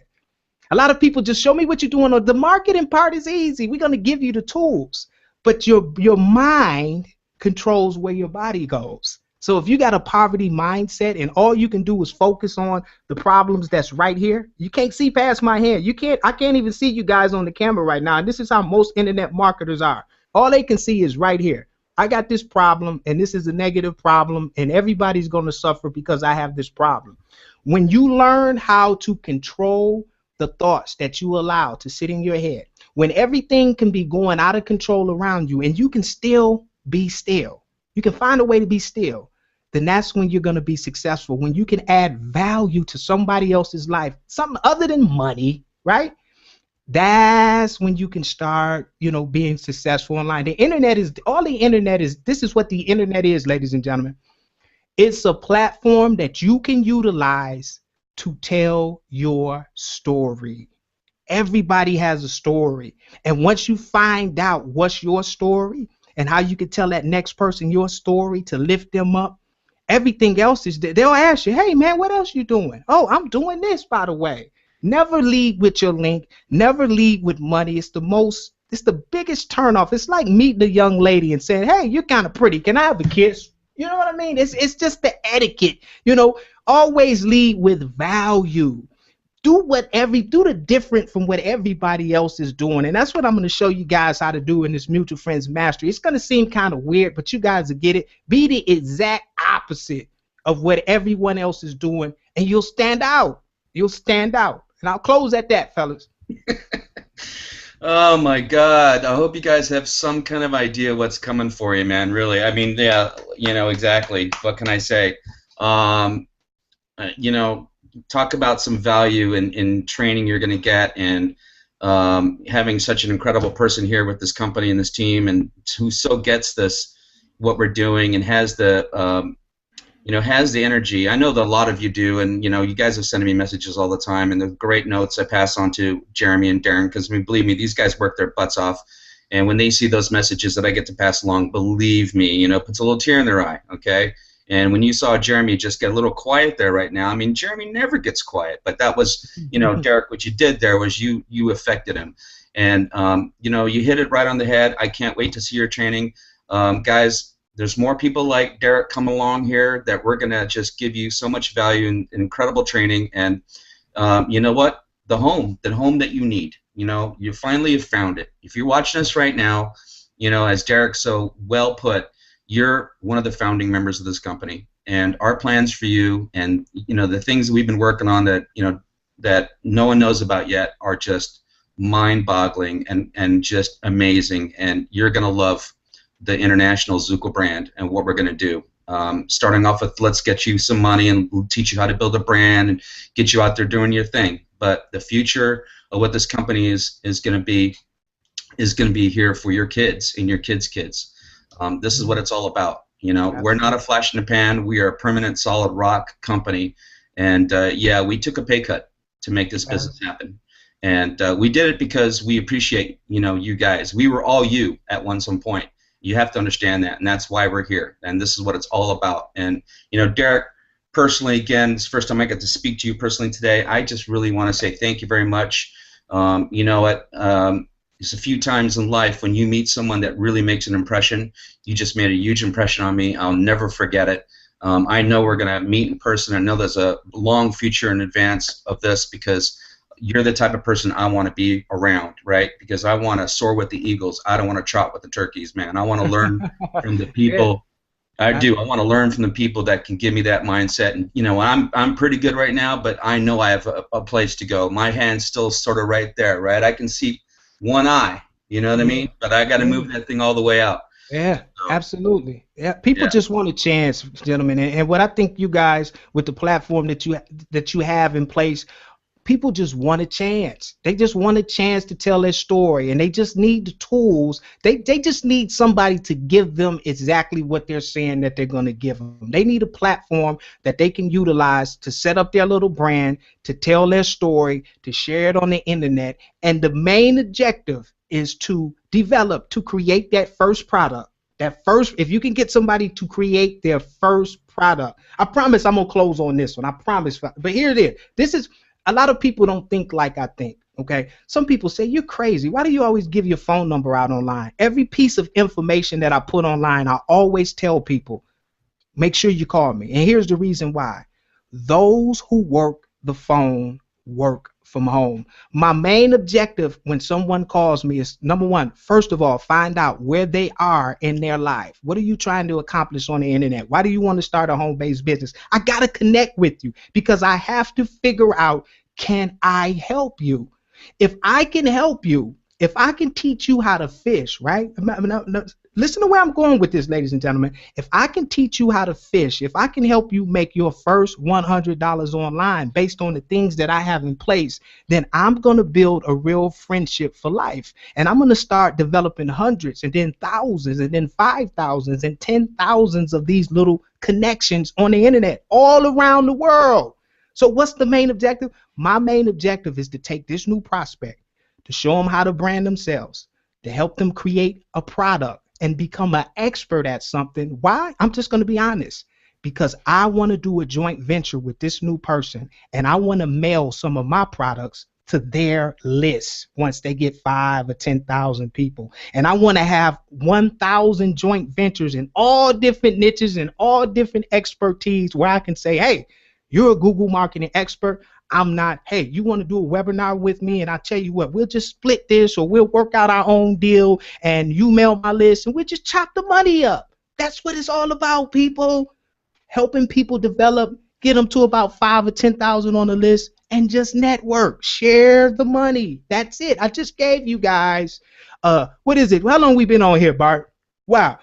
A lot of people just show me what you're doing. The marketing part is easy. We're going to give you the tools, but your mind controls where your body goes. So if you got a poverty mindset and all you can do is focus on the problems that's right here, you can't see past my hand. I can't even see you guys on the camera right now. And this is how most internet marketers are. All they can see is right here. I got this problem, and this is a negative problem, and everybody's going to suffer because I have this problem. When you learn how to control the thoughts that you allow to sit in your head, when everything can be going out of control around you and you can still be still, you can find a way to be still, then that's when you're going to be successful. When you can add value to somebody else's life, something other than money, right? That's when you can start, you know, being successful online. The internet is, this is what the internet is, ladies and gentlemen. It's a platform that you can utilize to tell your story. Everybody has a story. And once you find out what's your story and how you can tell that next person your story to lift them up, everything else is there. They'll ask you, hey, man, what else you doing? Oh, I'm doing this, by the way. Never lead with your link. Never lead with money. It's the biggest turnoff. It's like meeting a young lady and saying, hey, you're kind of pretty. Can I have a kiss? You know what I mean? It's just the etiquette. You know, always lead with value. Do the different from what everybody else is doing. And that's what I'm going to show you guys how to do in this Mutual Friends Mastery. It's going to seem kind of weird, but you guys will get it. Be the exact opposite of what everyone else is doing, and you'll stand out. You'll stand out. And I'll close at that, fellas. Oh my God! I hope you guys have some kind of idea what's coming for you, man. Really, I mean, yeah, you know exactly. What can I say? You know, talk about some value in training you're going to get, and having such an incredible person here with this company and this team, and who so gets this, what we're doing, and has the you know, has the energy. I know that a lot of you do, and you know, you guys are sending me messages all the time, and the great notes I pass on to Jeremy and Darren, because I mean, believe me, these guys work their butts off, and when they see those messages that I get to pass along, believe me, you know, it puts a little tear in their eye, okay? And when you saw Jeremy just get a little quiet there right now, I mean, Jeremy never gets quiet, but that was, you know, Dereck, what you did there was you affected him, and you know, you hit it right on the head. I can't wait to see your training, guys. There's more people like Dereck coming along here that we're going to just give you so much value and incredible training. And you know what? The home that you need. You know, you finally have found it. If you're watching us right now, you know, as Dereck so well put, you're one of the founding members of this company. And our plans for you, and you know, the things that we've been working on that, you know, that no one knows about yet, are just mind-boggling and just amazing. And you're going to love the international Zukul brand and what we're going to do. Starting off with, let's get you some money and we'll teach you how to build a brand and get you out there doing your thing. But the future of what this company is going to be here for your kids and your kids' kids. This is what it's all about. You know, we're not a flash in the pan. We are a permanent, solid rock company. And yeah, we took a pay cut to make this business happen. And we did it because we appreciate, you know, you guys. We were all you at some point. You have to understand that, and that's why we're here, and this is what it's all about. And you know, Dereck, personally, again, it's the first time I get to speak to you personally today. I just really want to say thank you very much. You know what? It's a few times in life when you meet someone that really makes an impression. You just made a huge impression on me. I'll never forget it. I know we're going to meet in person. I know there's a long future in advance of this, because you're the type of person I want to be around, right? Because I want to soar with the eagles. I don't want to trot with the turkeys, man. I want to learn from the people I do. I want to learn from the people that can give me that mindset. And you know, I'm pretty good right now, but I know I have a place to go. My hand's still sort of right there, right? I can see one eye. You know what I mean? But I got to move that thing all the way out. Yeah, So, absolutely. Yeah, people just want a chance, gentlemen. And what I think you guys, with the platform that you have in place, people just want a chance. They just want a chance to tell their story, and they just need the tools. They just need somebody to give them exactly what they're saying that they're going to give them. They need a platform that they can utilize to set up their little brand, to tell their story, to share it on the internet. And the main objective is to develop, to create that first product. That first, if you can get somebody to create their first product, I promise I'm going to close on this one. I promise. But here it is. This is, a lot of people don't think like I think, okay? Some people say, you're crazy. Why do you always give your phone number out online? Every piece of information that I put online, I always tell people, make sure you call me. And here's the reason why. Those who work the phone work from home. My main objective when someone calls me is, number one, first of all, find out where they are in their life. What are you trying to accomplish on the internet? Why do you want to start a home-based business? I got to connect with you because I have to figure out, can I help you? If I can help you, if I can teach you how to fish, right? Listen to where I'm going with this, ladies and gentlemen. If I can teach you how to fish, if I can help you make your first $100 online based on the things that I have in place, then I'm going to build a real friendship for life. And I'm going to start developing hundreds and then thousands and then 5,000s and 10,000s of these little connections on the internet all around the world. So what's the main objective? My main objective is to take this new prospect, to show them how to brand themselves, to help them create a product and become an expert at something. Why? I'm just going to be honest. Because I want to do a joint venture with this new person, and I want to mail some of my products to their list once they get 5 or 10,000 people. And I want to have 1,000 joint ventures in all different niches and all different expertise where I can say, hey, you're a Google marketing expert. I'm not. Hey, you want to do a webinar with me? And I tell you what, we'll just split this, or we'll work out our own deal, and you mail my list, and we'll just chop the money up. That's what it's all about, people. Helping people develop, get them to about 5 or 10,000 on the list, and just network, share the money. That's it. I just gave you guys, what is it? How long we been on here, Bart? Wow.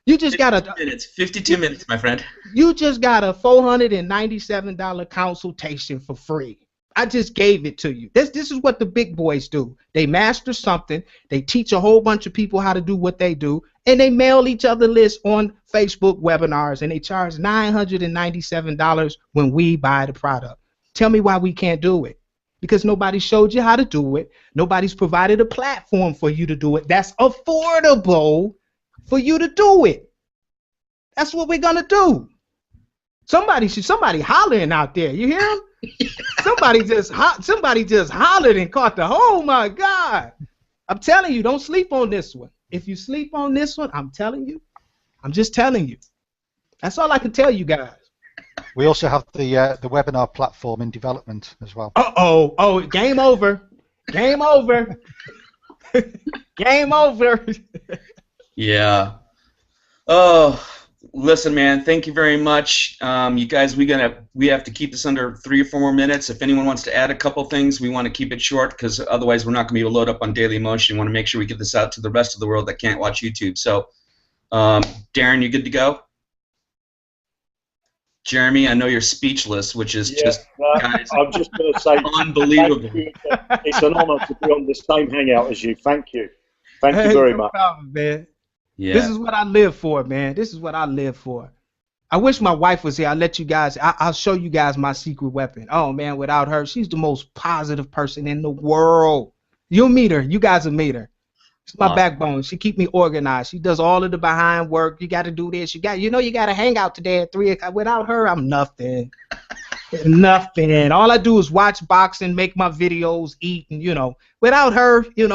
You just got 52 minutes, my friend. You just got a $497 consultation for free. I just gave it to you. This is what the big boys do. They master something. They teach a whole bunch of people how to do what they do, and they mail each other lists on Facebook webinars, and they charge $997 when we buy the product. Tell me why we can't do it. Because nobody showed you how to do it. Nobody's provided a platform for you to do it that's affordable for you to do it. That's what we're gonna do. Somebody hollering out there. You hear him? Somebody just hollered and caught the. Oh my God! I'm telling you, don't sleep on this one. If you sleep on this one, I'm telling you, I'm just telling you. That's all I can tell you guys. We also have the webinar platform in development as well. Oh, game over. Game over. Game over. Yeah. Oh, listen, man. Thank you very much. You guys, we have to keep this under 3 or 4 more minutes. If anyone wants to add a couple things, we want to keep it short because otherwise we're not going to be able to load up on Daily Motion. We want to make sure we get this out to the rest of the world that can't watch YouTube. So, Darren, you good to go? Jeremy, I know you're speechless, which is guys, I'm just going to say unbelievable. It's an honor to be on the same hangout as you. Thank you. Thank you very much. Problem, man. Yeah. This is what I live for, man. This is what I live for. I wish my wife was here. I'll let you guys, I'll show you guys my secret weapon. Oh, man, without her, she's the most positive person in the world. You'll meet her. You guys will meet her. It's my backbone. She keep me organized. She does all of the behind work. You got to do this. You got to hang out today at 3 o'clock. Without her, I'm nothing. Nothing. All I do is watch boxing, make my videos, eat, and, without her, you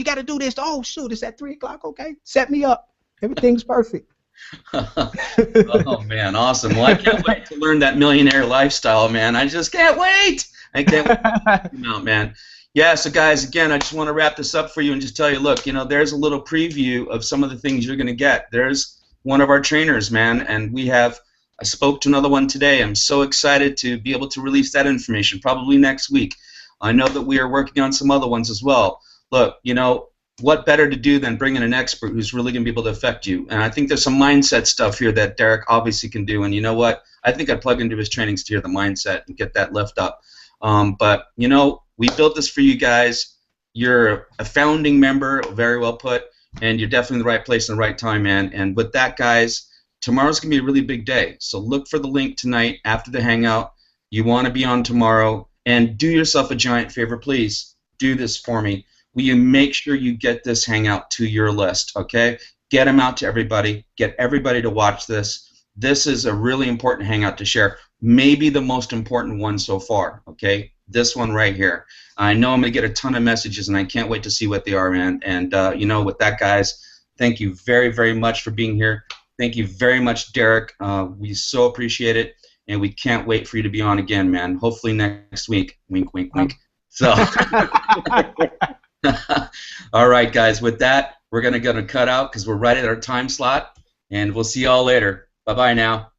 got to do this. Oh, shoot, it's at 3 o'clock. Okay, set me up. Everything's perfect. Oh, man, awesome. Well, I can't wait to learn that millionaire lifestyle, man. I just can't wait. I can't wait. No, man. Yeah, so guys, again, I just want to wrap this up for you and just tell you, look, there's a little preview of some of the things you're going to get. There's one of our trainers, man, and I spoke to another one today. I'm so excited to be able to release that information, probably next week. I know that we are working on some other ones as well. Look, you know, what better to do than bring in an expert who's really going to be able to affect you? And I think there's some mindset stuff here that Dereck obviously can do. And you know what? I think I'd plug into his trainings to hear the mindset and get that lift up. But, you know, we built this for you guys. You're a founding member, very well put, and you're definitely in the right place in the right time, man. And with that, guys, tomorrow's going to be a really big day. So look for the link tonight after the Hangout. You want to be on tomorrow. And do yourself a giant favor, please. Do this for me. Will you make sure you get this Hangout to your list, okay? Get them out to everybody. Get everybody to watch this. This is a really important Hangout to share. Maybe the most important one so far, okay? This one right here. I know I'm going to get a ton of messages, and I can't wait to see what they are, man. And, you know, with that, guys, thank you very, very much for being here. Thank you very much, Dereck. We so appreciate it. And we can't wait for you to be on again, man. Hopefully next week. Wink, wink, wink. So, all right, guys. With that, we're gonna cut out because we're right at our time slot, and we'll see y'all later. Bye-bye now.